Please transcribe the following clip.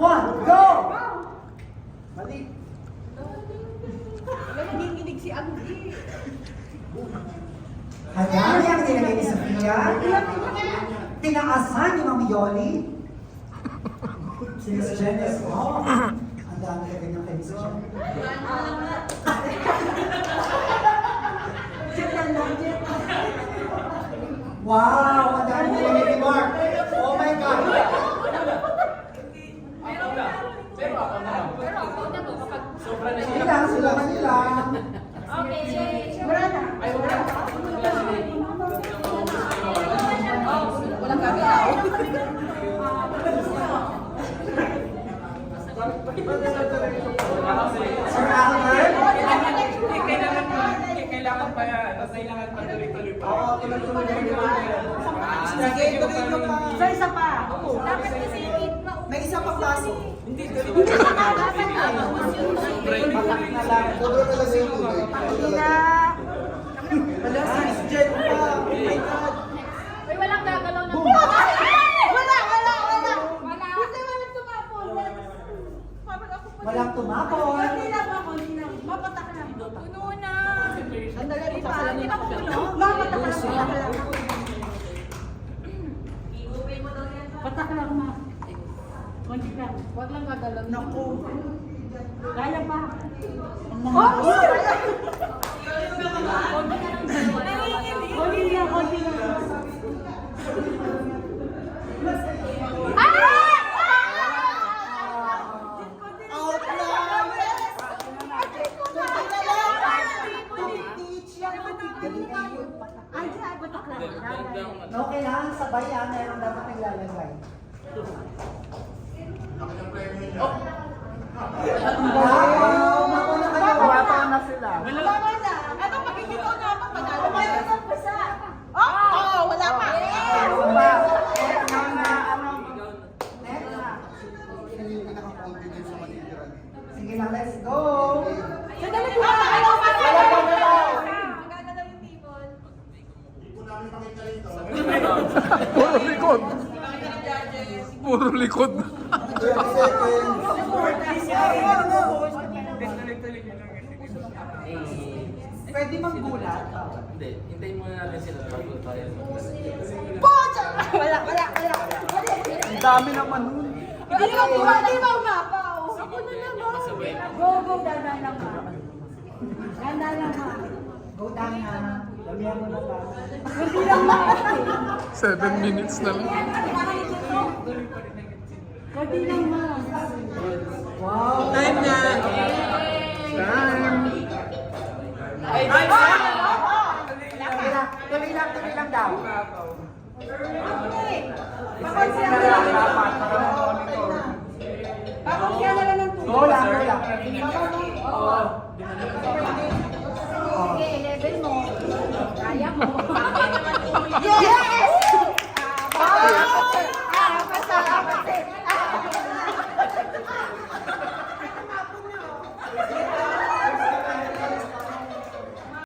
One, go! Mali. Alam, nagiginig si Angie. Hadami ang nilagay ni Sofia. Tinaasan ni Mami Yoli. Si Miss Janice, oh. Ang dami ka ganyan kay Miss Janice. Wow! Ang dami nilagay ni Mark. Oh my God! Pero ako na to kapag sobra na Sige lang, silakan nyo lang. Okay, Ay, wala. walang gagalaw. Sir Albert? Kailangan pa yan. Tapos kailangan pa tuloy-tuloy pa. Oo, tuloy-tuloy na yun. Sige, tuloy ka pa. Sa isa pa. Dapat kasi May isa pang baso. Hindi, dapat Hindi na. Wala si Miss Jen pa. Oh my God. Uy, walang gagalaw na. Wala. Hindi, walang tumapon. Walang tumapon. Hindi lang ako, hindi lang. Mapatak lang. Puno na. Sandali, Hindi pa. hindi na puno. Mapatak lang. Patak lang, ma. Konti lang. Huwag lang gagalaw. Naku. Kaya pa. Konti lang. Out lang. No, kailangan sabay yan. Meron dapat naglalagay. Wow! Mauna kayo. Bumata na sila. Ano, makikita ko naman panalo. Oh, wala pa. Sige lang, let's go! Sandali po. Wala pa gagalaw yung table. Puro likod. Puro likod. 30 seconds. Pwede maggulat. Hindi, hintayin muna natin sila bago tayo. Wala. Ang dami naman nun. Hindi ba umapaw? Ako na naman. Go, dadan lang ma. Dadan lang ma. Go down na. Lamihan mo na ba? Hindi lang ma. 7 minutes na lang. Hindi lang ma. Wow! Time na! Time! Ay, Tuloy lang daw. Pakonsya na lang ng tubig. Go lang.